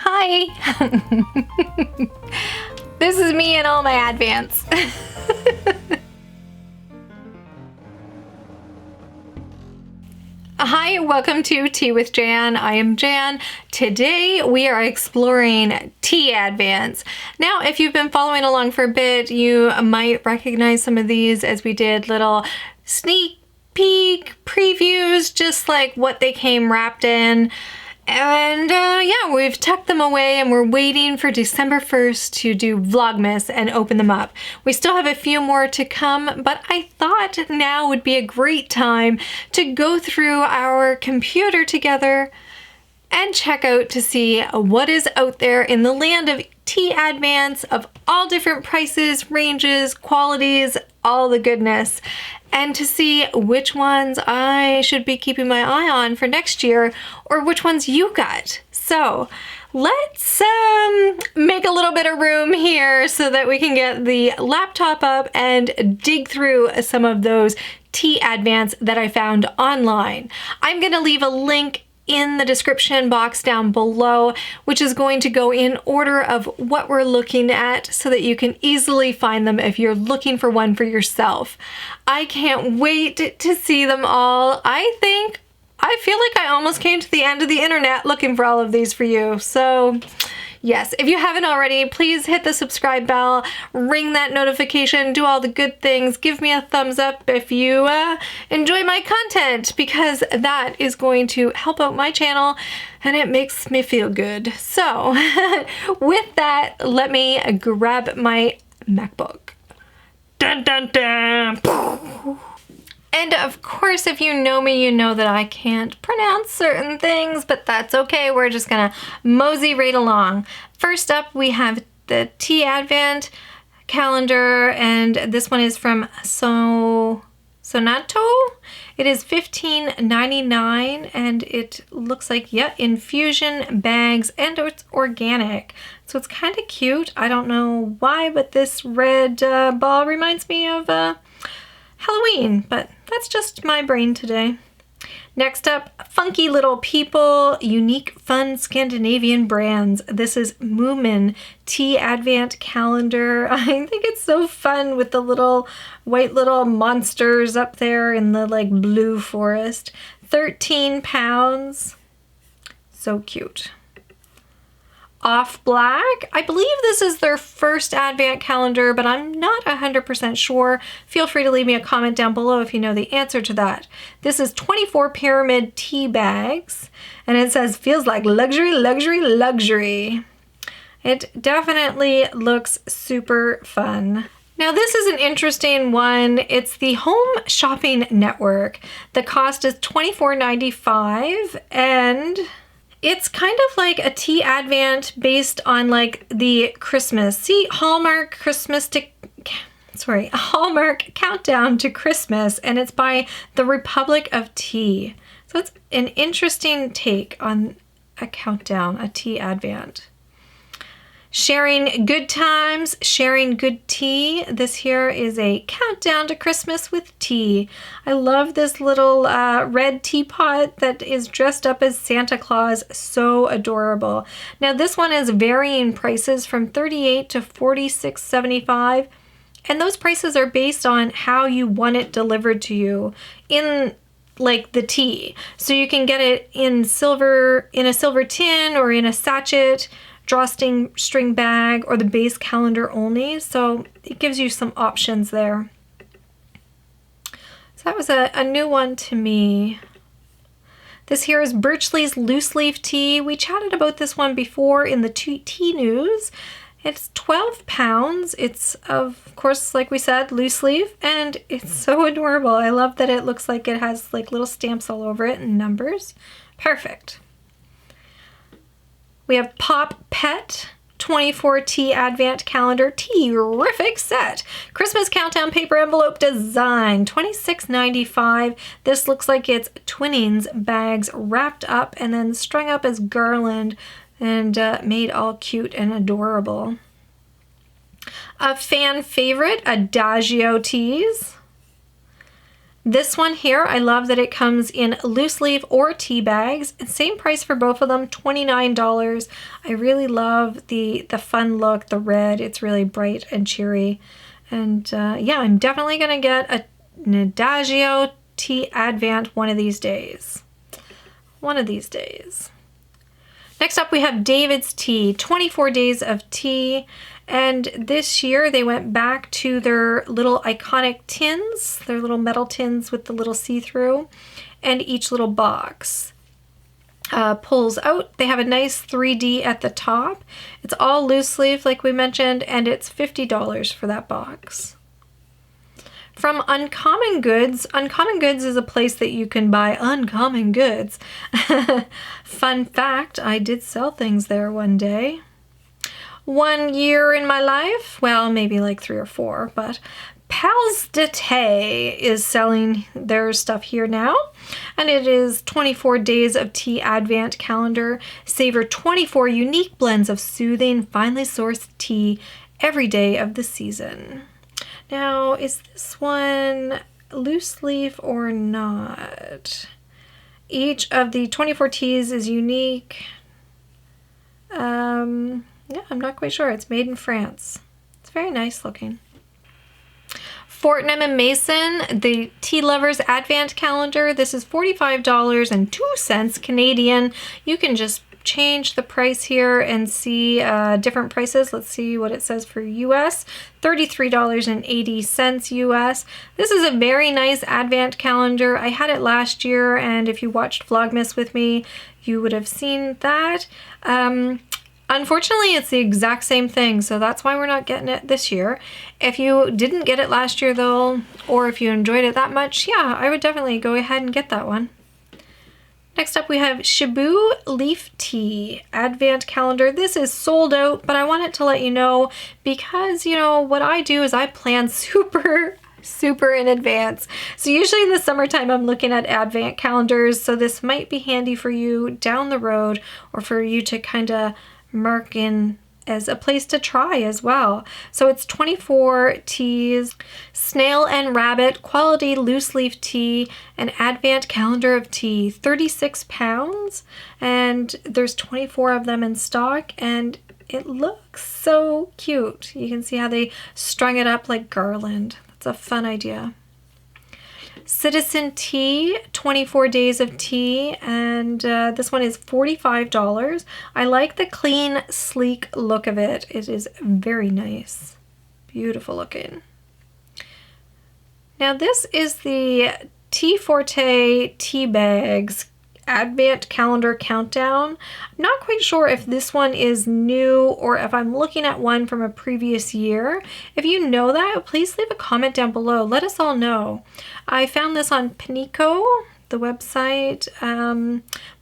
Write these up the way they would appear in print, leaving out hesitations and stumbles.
Hi! This is me and all my advents. Hi, welcome to Tea with Jann. I am Jann. Today we are exploring tea advents. Now, if you've been following along for a bit, you might recognize some of these as we did little sneak peek previews, just like what they came wrapped in. And yeah, we've tucked them away and we're waiting for December 1st to do Vlogmas and open them up. We still have a few more to come, but I thought now would be a great time to go through our computer together and check out to see what is out there in the land of tea advents of all different prices, ranges, qualities, all the goodness, and to see which ones I should be keeping my eye on for next year or which ones you got. So let's make a little bit of room here so that we can get the laptop up and dig through some of those tea advents that I found online. I'm gonna leave a link in the description box down below, which is going to go in order of what we're looking at so that you can easily find them if you're looking for one for yourself. I can't wait to see them all. I feel like I almost came to the end of the internet looking for all of these for you. So yes, if you haven't already, please hit the subscribe bell, ring that notification, do all the good things, give me a thumbs up if you enjoy my content, because that is going to help out my channel and it makes me feel good. So with that, let me grab my MacBook. Dun dun dun! And of course, if you know me, you know that I can't pronounce certain things, but that's okay. We're just gonna mosey right along. First up, we have the Tea Advent calendar, and this one is from Sonnentor. It is $15.99, and it looks like, yeah, infusion bags, and it's organic. So it's kind of cute. I don't know why, but this red ball reminds me of Halloween, but that's just my brain today. Next up, Funky Little People, Unique Fun Scandinavian Brands. This is Moomin Tea Advent Calendar. I think it's so fun with the little white little monsters up there in the like blue forest. 13 pounds. So cute. Offblak. I believe this is their first advent calendar, but I'm not 100% sure. Feel free to leave me a comment down below if you know the answer to that. This is 24 pyramid tea bags, and it says, feels like luxury, luxury, luxury. It definitely looks super fun. Now this is an interesting one. It's the Home Shopping Network. The cost is $24.95, and it's kind of like a tea advent based on like the Christmas. See, Hallmark Hallmark Countdown to Christmas, and it's by the Republic of Tea. So it's an interesting take on a countdown, a tea advent. Sharing good times, sharing good tea. This here is a countdown to Christmas with tea. I love this little red teapot that is dressed up as Santa Claus. So adorable. Now this one is varying prices from $38 to $46.75, and those prices are based on how you want it delivered to you in like the tea. So you can get it in silver, in a silver tin, or in a sachet, drawstring bag, or the base calendar only. So it gives you some options there. So that was a new one to me. This here is Birchley's loose leaf tea. We chatted about this one before in the tea news. It's 12 pounds. It's, of course, like we said, loose leaf, and it's so adorable. I love that it looks like it has like little stamps all over it and numbers. Perfect. We have Pop Pet 24 Tea Advent Calendar Tea-rific Set. Christmas Countdown Paper Envelope Design, $26.95. This looks like it's Twinnings bags wrapped up and then strung up as garland and made all cute and adorable. A fan favorite, Adagio teas. This one here, I love that it comes in loose leaf or tea bags. Same price for both of them, $29. I really love the fun look, the red. It's really bright and cheery. And yeah, I'm definitely going to get an Adagio Tea Advent one of these days. One of these days. Next up, we have David's Tea, 24 Days of Tea. And this year they went back to their little iconic tins, their little metal tins with the little see-through, and each little box pulls out. They have a nice 3D at the top. It's all loose leaf like we mentioned, and it's $50 for that box. From Uncommon Goods. Uncommon Goods is a place that you can buy uncommon goods. Fun fact, I did sell things there one day. 1 year in my life, well, maybe like 3 or 4, but Pals de Thé is selling their stuff here now, and it is 24 Days of Tea Advent Calendar. Savor 24 unique blends of soothing, finely sourced tea every day of the season. Now, is this one loose leaf or not? Each of the 24 teas is unique. Yeah, I'm not quite sure. It's made in France. It's very nice looking. Fortnum & Mason, the Tea Lovers Advent Calendar. This is $45.02 Canadian. You can just change the price here and see different prices. Let's see what it says for US. $33.80 US. This is a very nice Advent calendar. I had it last year, and if you watched Vlogmas with me, you would have seen that. Unfortunately, it's the exact same thing, so that's why we're not getting it this year. If you didn't get it last year, though, or if you enjoyed it that much, yeah, I would definitely go ahead and get that one. Next up, we have Cebu Leaf Tea Advent Calendar. This is sold out, but I wanted to let you know because, you know, what I do is I plan super in advance. So usually in the summertime, I'm looking at Advent calendars, so this might be handy for you down the road or for you to kind of mark in as a place to try as well. So it's 24 teas, Snail and Rabbit, quality loose leaf tea, an Advent calendar of tea, 36 pounds, and there's 24 of them in stock, and it looks so cute. You can see how they strung it up like garland. That's a fun idea. Citizen Tea, 24 Days of Tea, and this one is $45. I like the clean, sleek look of it. It is very nice. Beautiful looking. Now this is the Tea Forte Tea Bags Advent Calendar Countdown. I'm not quite sure if this one is new or if I'm looking at one from a previous year. If you know that, please leave a comment down below. Let us all know. I found this on Panico, the website.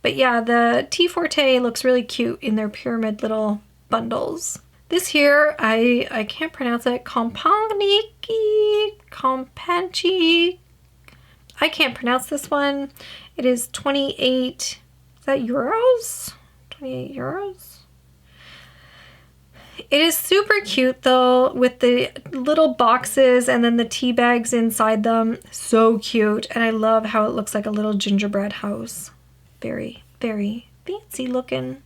But yeah, the Tea Forte looks really cute in their pyramid little bundles. This here, I can't pronounce it. Companchi. I can't pronounce this one. It is 28, is that euros? 28 euros? It is super cute though, with the little boxes and then the tea bags inside them. So cute. And I love how it looks like a little gingerbread house. Very, very fancy looking.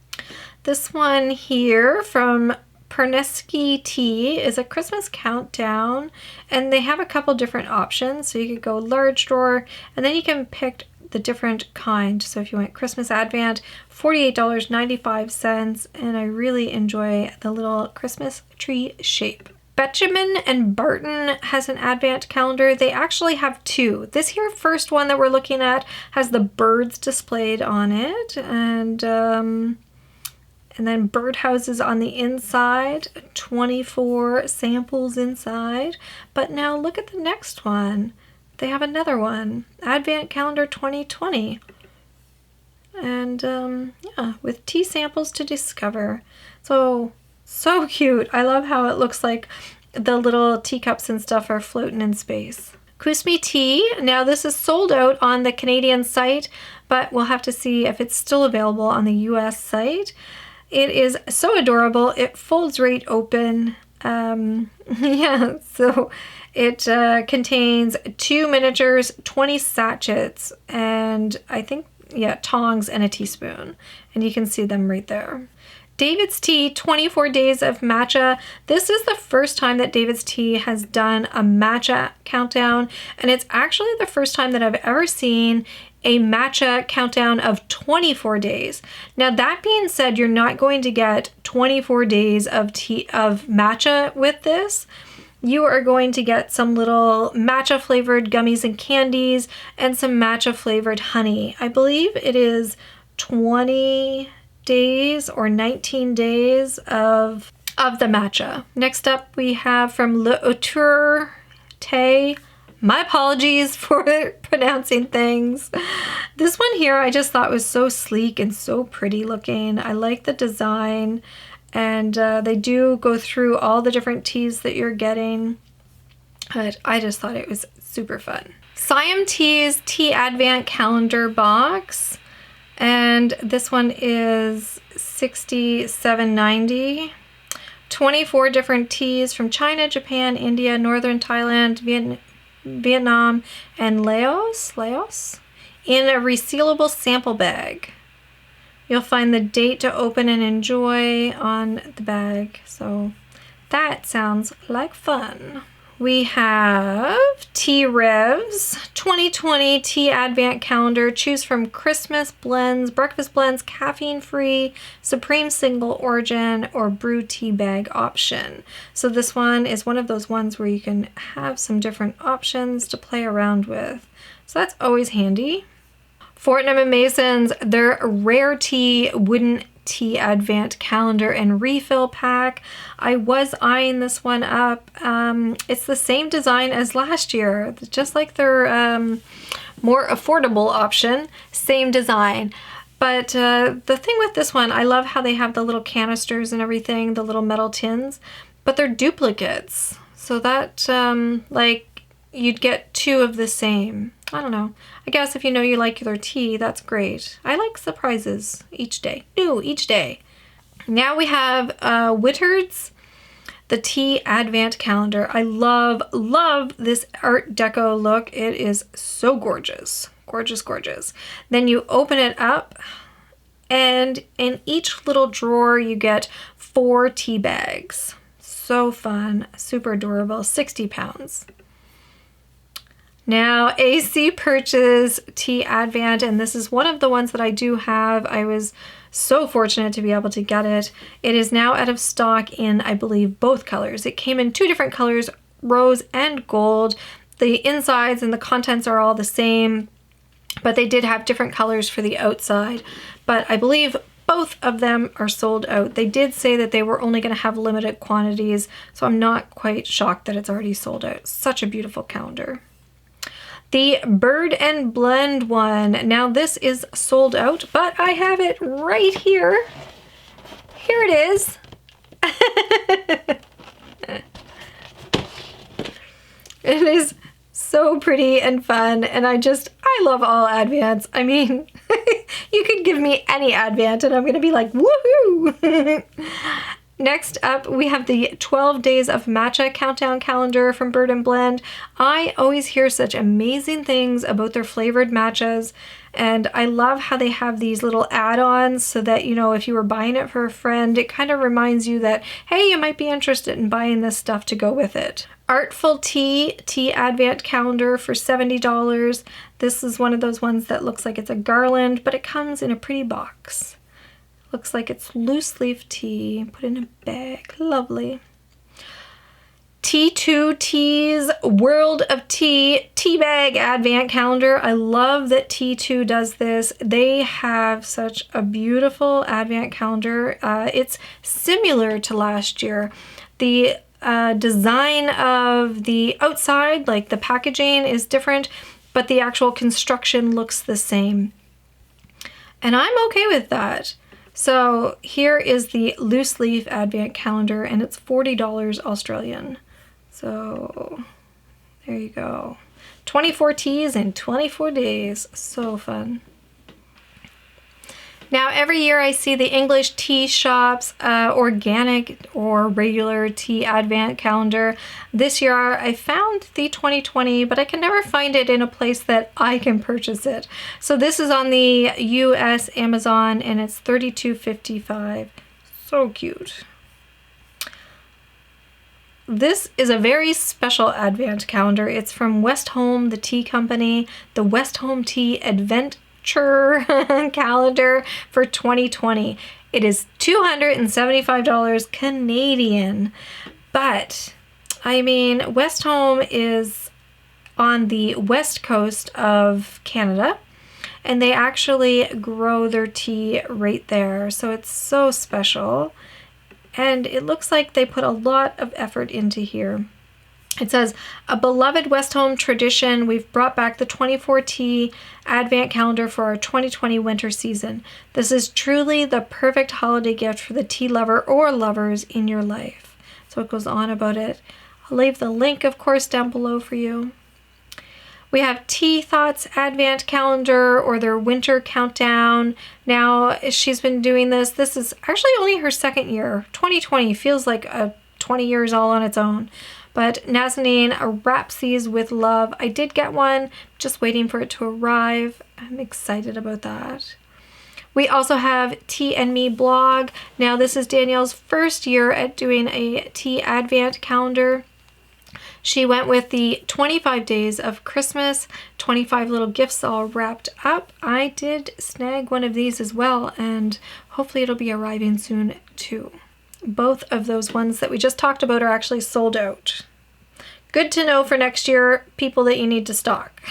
This one here from Perneski Tea is a Christmas countdown, and they have a couple different options. So you could go large drawer, and then you can pick the different kind. So if you want Christmas Advent, $48.95, and I really enjoy the little Christmas tree shape. Benjamin and Barton has an Advent calendar. They actually have two. This here first one that we're looking at has the birds displayed on it, and then birdhouses on the inside, 24 samples inside. But now look at the next one. They have another one, Advent Calendar 2020. And yeah, with tea samples to discover. So cute. I love how it looks like the little teacups and stuff are floating in space. Kusmi Tea. Now this is sold out on the Canadian site, but we'll have to see if it's still available on the US site. It is so adorable. It folds right open. Yeah, so it contains 2 miniatures, 20 sachets, and I think, yeah, tongs and a teaspoon. And you can see them right there. David's Tea, 24 days of matcha. This is the first time that David's Tea has done a matcha countdown, and it's actually the first time that I've ever seen a matcha countdown of 24 days. Now, that being said, you're not going to get 24 days of matcha with this. You are going to get some little matcha flavored gummies and candies and some matcha flavored honey. I believe it is 20 days or 19 days of the matcha. Next up, we have from Le Auteur Thé. My apologies for pronouncing things. This one here I just thought was so sleek and so pretty looking. I like the design, and they do go through all the different teas that you're getting. But I just thought it was super fun. Siam Tea's Tea Advent Calendar Box. And this one is $67.90. 24 different teas from China, Japan, India, Northern Thailand, Vietnam, and Laos in a resealable sample bag. You'll find the date to open and enjoy on the bag. So that sounds like fun. We have Tea Revs 2020 Tea Advent Calendar. Choose from Christmas blends, breakfast blends, caffeine-free, supreme single origin, or brew tea bag option. So this one is one of those ones where you can have some different options to play around with. So that's always handy. Fortnum & Mason's, their Rare Tea Wooden Tea Advent Calendar and Refill Pack. I was eyeing this one up. It's the same design as last year, just like their more affordable option, same design. But the thing with this one, I love how they have the little canisters and everything, the little metal tins, but they're duplicates. So that, like, you'd get 2 of the same. I don't know. I guess if you know you like their tea, that's great. I like surprises each day. New each day. Now we have Whittard's the Tea Advent Calendar. I love this Art Deco look. It is so gorgeous. Gorgeous, gorgeous. Then you open it up, and in each little drawer you get 4 tea bags. So fun. Super adorable. 60 pounds. Now, AC Purchase Tea Advent, and this is one of the ones that I do have. I was so fortunate to be able to get it. It is now out of stock in, I believe, both colors. It came in 2 different colors, rose and gold. The insides and the contents are all the same, but they did have different colors for the outside. But I believe both of them are sold out. They did say that they were only going to have limited quantities, so I'm not quite shocked that it's already sold out. Such a beautiful calendar. The Bird and Blend one. Now this is sold out, but I have it right here. Here it is. It is so pretty and fun, and I love all Advents. I mean, you could give me any Advent and I'm gonna be like, woohoo! Next up, we have the 12 Days of Matcha Countdown Calendar from Bird and Blend. I always hear such amazing things about their flavored matchas, and I love how they have these little add-ons so that, you know, if you were buying it for a friend, it kind of reminds you that, hey, you might be interested in buying this stuff to go with it. Artful Tea Advent Calendar for $70. This is one of those ones that looks like it's a garland, but it comes in a pretty box. Looks like it's loose leaf tea, put in a bag. Lovely. T2 Tea's World of Tea Tea Bag Advent Calendar. I love that T2 does this. They have such a beautiful Advent calendar. It's similar to last year. The design of the outside, like the packaging, is different, but the actual construction looks the same. And I'm okay with that. So here is the loose leaf Advent calendar, and it's $40 Australian. So there you go. 24 teas in 24 days. So fun. Now, every year I see the English tea shops, organic or regular tea advent calendar. This year I found the 2020, but I can never find it in a place that I can purchase it. So this is on the US Amazon and it's $32.55. So cute. This is a very special advent calendar. It's from West Home, the tea company, the West Home Tea Adventure calendar for 2020. It is $275 Canadian, but I mean, West Home is on the west coast of Canada and they actually grow their tea right there. So it's so special. And it looks like they put a lot of effort into here. It says, a beloved West Home tradition, we've brought back the 24 tea advent calendar for our 2020 winter season. This is truly the perfect holiday gift for the tea lover or lovers in your life. So it goes on about it. I'll leave the link, of course, down below for you. We have Tea Thoughts Advent Calendar or their winter countdown. Now, she's been doing this. This is actually only her second year. 2020 feels like 20 years all on its own. But Nazanin wraps these with love. I did get one, just waiting for it to arrive. I'm excited about that. We also have Tea and Me blog. Now, this is Danielle's first year at doing a tea advent calendar. She went with the 25 days of Christmas, 25 little gifts all wrapped up. I did snag one of these as well, and hopefully it'll be arriving soon too. Both of those ones that we just talked about are actually sold out. Good to know for next year, people that you need to stock.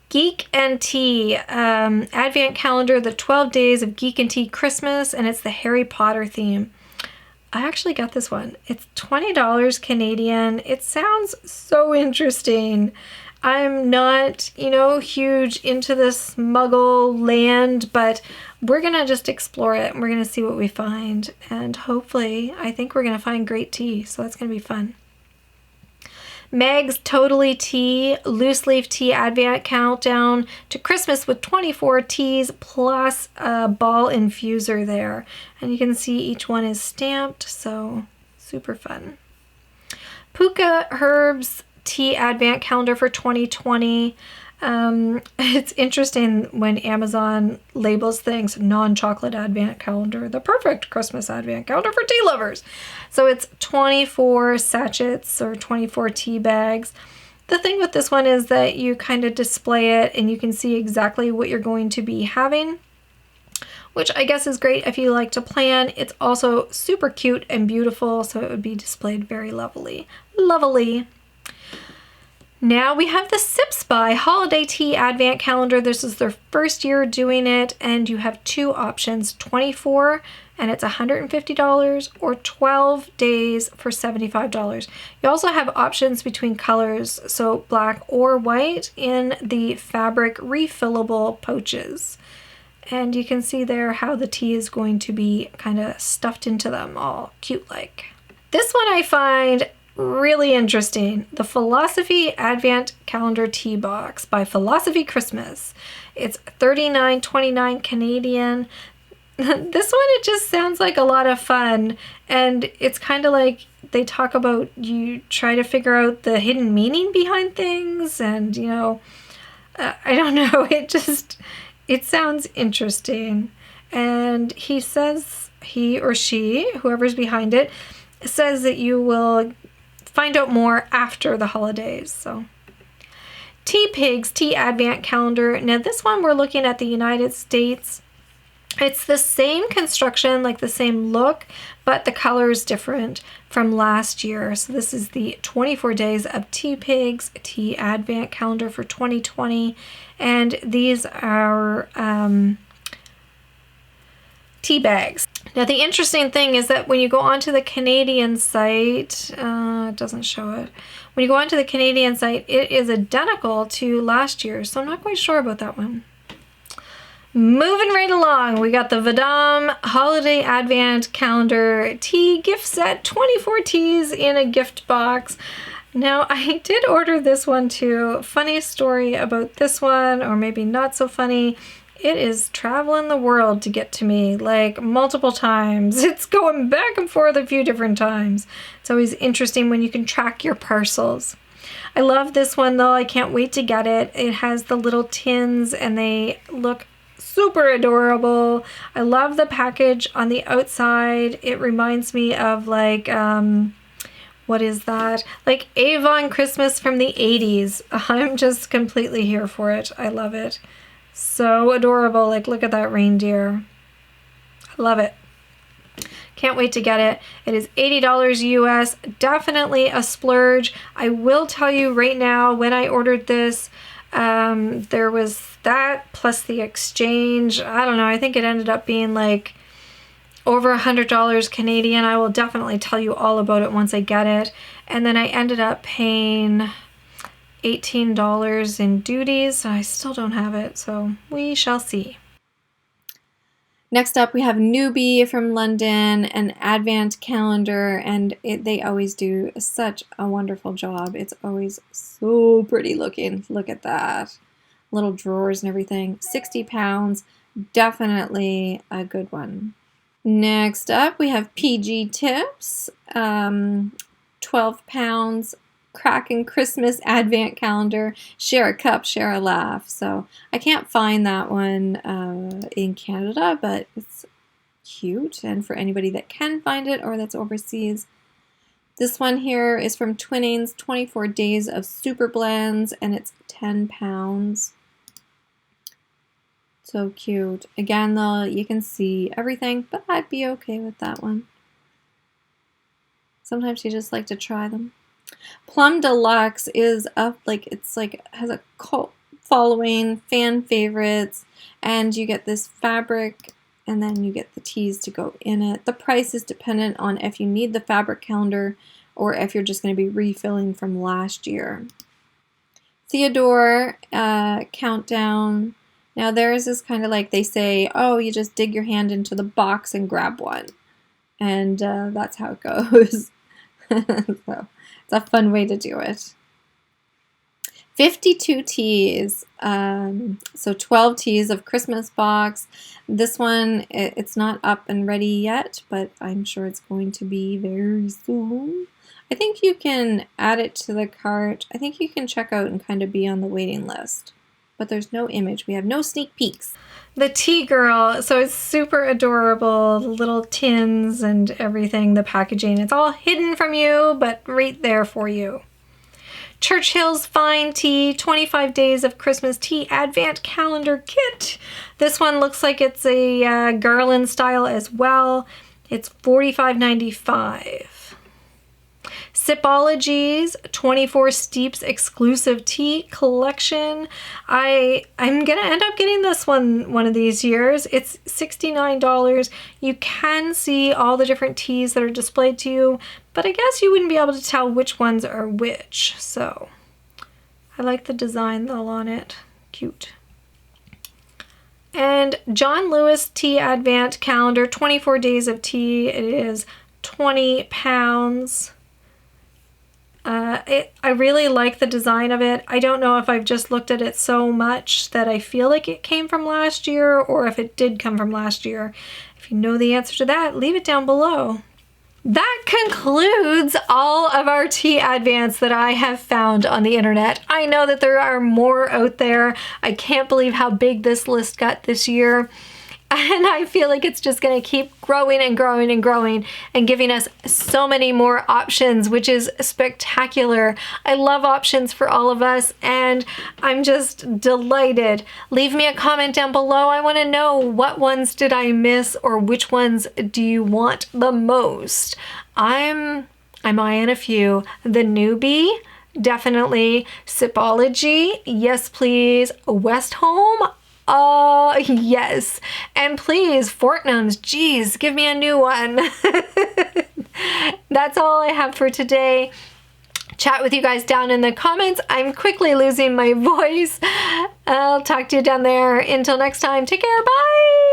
Geek and Tea Advent Calendar, the 12 Days of Geek and Tea Christmas, and it's the Harry Potter theme. I actually got this one. It's $20 Canadian. It sounds so interesting. I'm not, huge into this Muggle land, but we're going to just explore it and we're going to see what we find. And hopefully, I think we're going to find great tea, so that's going to be fun. Meg's Totally Tea Loose Leaf Tea Advent Countdown to Christmas with 24 teas plus a ball infuser there. And you can see each one is stamped, so super fun. Puka Herbs Tea Advent Calendar for 2020. It's interesting when Amazon labels things non-chocolate advent calendar, the perfect Christmas advent calendar for tea lovers. So it's 24 sachets or 24 tea bags. The thing with this one is that you kind of display it and you can see exactly what you're going to be having, which I guess is great if you like to plan. It's also super cute and beautiful, so it would be displayed very lovely. Lovely. Now we have the Sips by Holiday Tea Advent Calendar. This is their first year doing it, and you have two options, 24 and it's $150, or 12 days for $75. You also have options between colors, so black or white in the fabric refillable pouches. And you can see there how the tea is going to be kind of stuffed into them, all cute like. This one I find really interesting. The Philosophy Advent Calendar Tea Box by Philosophy Christmas. It's $39.29 Canadian. This one, it just sounds like a lot of fun. And it's kind of like they talk about you try to figure out the hidden meaning behind things. And, I don't know. It sounds interesting. And he says, he or she, whoever's behind it, says that you will find out more after the holidays. So, Tea Pigs Tea Advent Calendar. Now this one we're looking at the United States. It's the same construction, like the same look, but the color is different from last year. So this is the 24 Days of Tea Pigs Tea Advent Calendar for 2020. And these are tea bags. Now the interesting thing is that when you go onto the Canadian site, it doesn't show it. When you go onto the Canadian site, it is identical to last year, so I'm not quite sure about that one. Moving right along, we got the Vidam Holiday Advent Calendar Tea Gift Set, 24 teas in a gift box. Now, I did order this one too. Funny story about this one, or maybe not so funny. It is traveling the world to get to me, like multiple times. It's going back and forth a few different times. It's always interesting when you can track your parcels. I love this one though. I can't wait to get it. It has the little tins and they look super adorable. I love the package on the outside. It reminds me of like, what is that? Like Avon Christmas from the 80s. I'm just completely here for it. I love it. So adorable. Like, look at that reindeer. I love it. Can't wait to get it. It is $80 US. Definitely a splurge. I will tell you right now, when I ordered this, there was that plus the exchange. I don't know. I think it ended up being like over $100 Canadian. I will definitely tell you all about it once I get it. And then I ended up paying $18 in duties. I still don't have it, so we shall see. Next up, we have Newbie from London, an advent calendar, and they always do such a wonderful job. It's always so pretty looking. Look at that. Little drawers and everything. 60 pounds. Definitely a good one. Next up, we have PG Tips. 12 pounds. Cracking Christmas advent calendar. Share a cup, share a laugh. So I can't find that one in Canada, but it's cute. And for anybody that can find it or that's overseas, this one here is from Twinnings, 24 days of super blends, and it's 10 pounds. So cute. Again, though, you can see everything, but I'd be okay with that one. Sometimes you just like to try them. Plum Deluxe is up, like, it's like, has a cult following, fan favorites, and you get this fabric, and then you get the teas to go in it. The price is dependent on if you need the fabric calendar or if you're just going to be refilling from last year. Theodore Countdown. Now theirs is kind of like they say, oh, you just dig your hand into the box and grab one. And that's how it goes. So it's a fun way to do it. 52 teas, so 12 teas of Christmas box. This one, it's not up and ready yet, but I'm sure it's going to be very soon. I think you can add it to the cart. I think you can check out and kind of be on the waiting list. But there's no image. We have no sneak peeks. The Tea Girl, so it's super adorable. The little tins and everything, the packaging. It's all hidden from you, but right there for you. Churchill's Fine Tea, 25 Days of Christmas Tea Advent Calendar Kit. This one looks like it's a garland style as well. It's $45.95. Sipology's 24 Steeps exclusive tea collection. I'm gonna end up getting this one of these years. It's $69. You can see all the different teas that are displayed to you, but I guess you wouldn't be able to tell which ones are which. So I like the design though on it. Cute. And John Lewis Tea Advent Calendar, 24 Days of Tea. It is 20 pounds. I really like the design of it. I don't know if I've just looked at it so much that I feel like it came from last year or if it did come from last year. If you know the answer to that, leave it down below. That concludes all of our tea advents that I have found on the internet. I know that there are more out there. I can't believe how big this list got this year. And I feel like it's just going to keep growing and growing and growing and giving us so many more options, which is spectacular. I love options for all of us, and I'm just delighted. Leave me a comment down below. I want to know, what ones did I miss, or which ones do you want the most? I'm eyeing a few. The Newbie, definitely. Sipology, yes please. West Home, yes. And please, Fortnum's, geez, give me a new one. That's all I have for today. Chat with you guys down in the comments. I'm quickly losing my voice. I'll talk to you down there. Until next time, take care. Bye.